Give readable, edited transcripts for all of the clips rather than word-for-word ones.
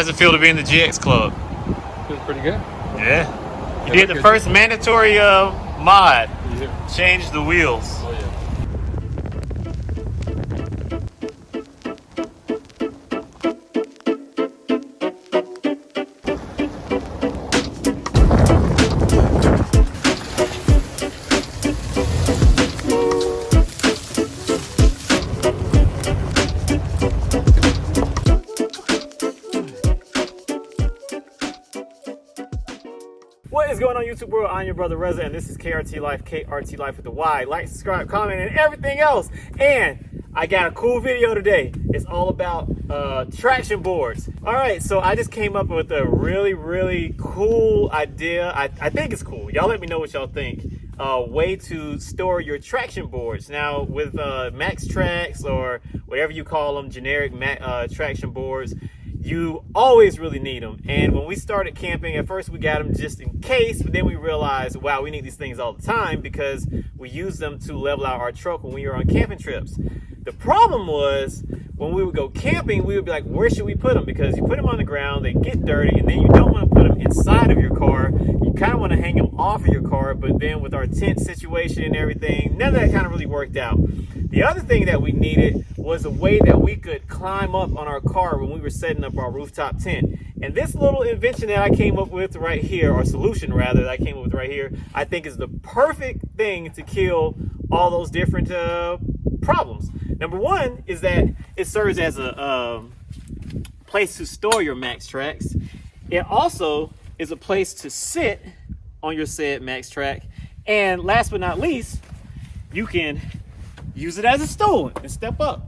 How does it feel to be in the GX Club? Feels pretty good. Yeah. You did the first mandatory mod. Yeah. Change the wheels. Oh yeah. What is going on, YouTube world? I'm your brother Reza, and this is KRT Life, KRT Life with the Y. Like, subscribe, comment, and everything else. And I got a cool video today. It's all about traction boards. All right, so I just came up with a really cool idea. I think it's cool. Y'all let me know what y'all think. Way to store your traction boards. Now, with MaxTrax or whatever you call them, generic traction boards, you always really need them. And when we started camping, at first we got them just in case, but then we realized, wow, we need these things all the time because we use them to level out our truck when we were on camping trips. The problem was when we would go camping, we would be like, where should we put them? Because you put them on the ground, they get dirty, and then you don't want to put them inside of your car. You kind of want to hang them off of your car, but then with our tent situation and everything, none of that kind of really worked out. The other thing that we needed was a way that we could climb up on our car when we were setting up our rooftop tent. And this little invention that I came up with right here, or solution rather, that I came up with right here, I think is the perfect thing to kill all those different problems. Number one is that it serves as a place to store your MaxTrax. It also is a place to sit on your said MaxTrax. And last but not least, you can use it as a stool and step up.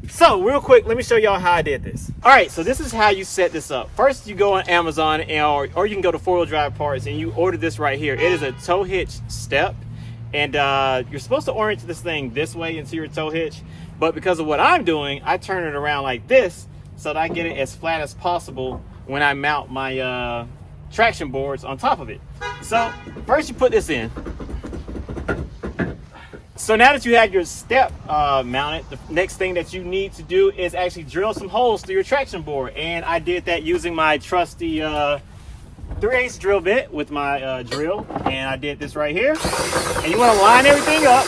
So real quick, let me show y'all how I did this. All right, so this is how you set this up. First, you go on Amazon or you can go to 4-wheel drive parts and you order this right here. It is a tow hitch step. And you're supposed to orient this thing this way into your tow hitch. But because of what I'm doing, I turn it around like this so that I get it as flat as possible when I mount my traction boards on top of it. So first you put this in. So now that you have your step mounted, the next thing that you need to do is actually drill some holes through your traction board. And I did that using my trusty 3/8 drill bit with my drill. And I did this right here. And you want to line everything up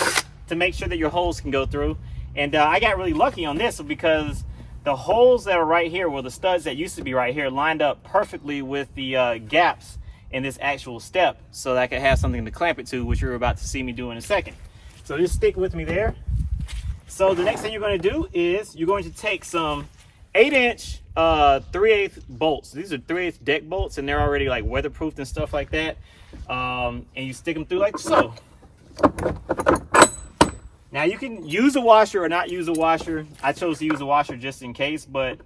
to make sure that your holes can go through. And I got really lucky on this because the holes that are right here, well, the studs that used to be right here, lined up perfectly with the gaps in this actual step so that I could have something to clamp it to, which you're about to see me do in a second. So just stick with me there. So the next thing you're going to do is you're going to take some 8-inch 3/8 bolts. These are 3/8 deck bolts, and they're already like weatherproofed and stuff like that. And you stick them through like so. Now you can use a washer or not use a washer. I chose to use a washer just in case, but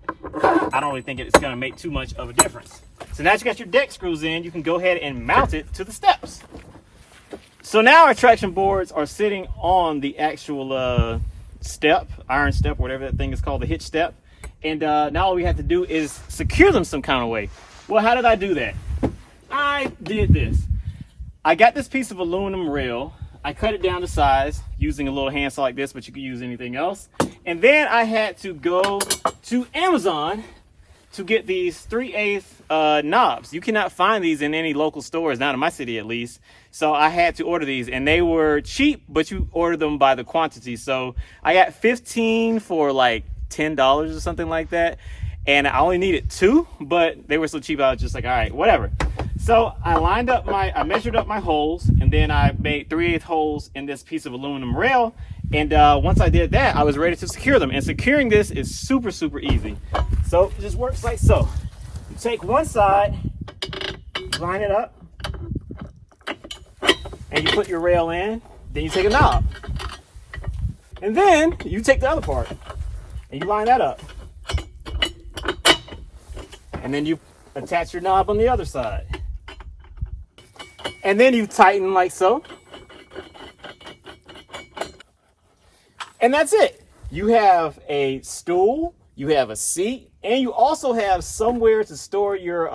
I don't really think it's going to make too much of a difference. So now that you got your deck screws in, you can go ahead and mount it to the steps. So now our traction boards are sitting on the actual step, iron step, whatever that thing is called, the hitch step. And now all we have to do is secure them some kind of way. Well, how did I do that? I did this. I got this piece of aluminum rail. I cut it down to size using a little handsaw like this, but you could use anything else. And then I had to go to Amazon to get these 3/8 knobs. You cannot find these in any local stores, not in my city at least. So I had to order these, and they were cheap, but you order them by the quantity. So I got 15 for like $10 or something like that. And I only needed 2, but they were so cheap, I was just like, all right, whatever. So I measured up my holes, and then I made 3/8 holes in this piece of aluminum rail. And once I did that, I was ready to secure them. And securing this is super easy. So it just works like so. You take one side, line it up, and you put your rail in. Then you take a knob. And then you take the other part, and you line that up. And then you attach your knob on the other side. And then you tighten like so. And that's it. You have a stool, you have a seat, and you also have somewhere to store your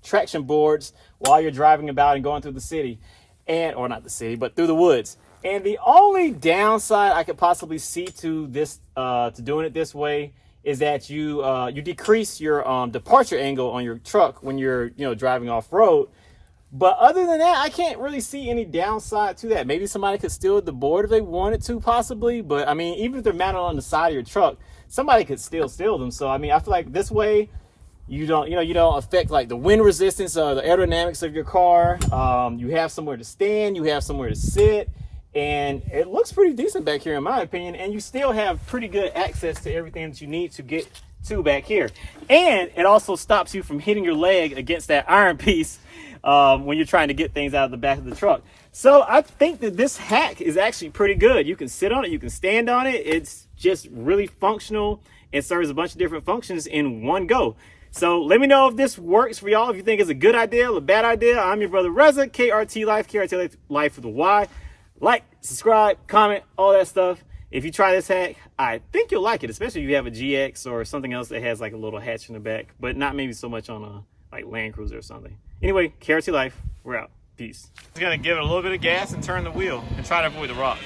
traction boards while you're driving about and going through the city. Or not the city, but through the woods. And the only downside I could possibly see to this, to doing it this way, is that you you decrease your departure angle on your truck when you're driving off road. But other than that, I can't really see any downside to that. Maybe somebody could steal the board if they wanted to, possibly. But I mean, even if they're mounted on the side of your truck, somebody could still steal them. So I mean, I feel like this way you don't affect like the wind resistance or the aerodynamics of your car. You have somewhere to stand, you have somewhere to sit, and it looks pretty decent back here in my opinion. And you still have pretty good access to everything that you need to get to back here. And it also stops you from hitting your leg against that iron piece when you're trying to get things out of the back of the truck. So I think that this hack is actually pretty good. You can sit on it, you can stand on it. It's just really functional and serves a bunch of different functions in one go. So let me know if this works for y'all, if you think it's a good idea or a bad idea. I'm your brother Reza, KRT Life, KRT Life with a Y. Like, subscribe, comment, all that stuff. If you try this hack, I think you'll like it, especially if you have a GX or something else that has like a little hatch in the back, but not maybe so much on a like Land Cruiser or something. Anyway, KRT Life, we're out. Peace. I'm gonna give it a little bit of gas and turn the wheel and try to avoid the rocks.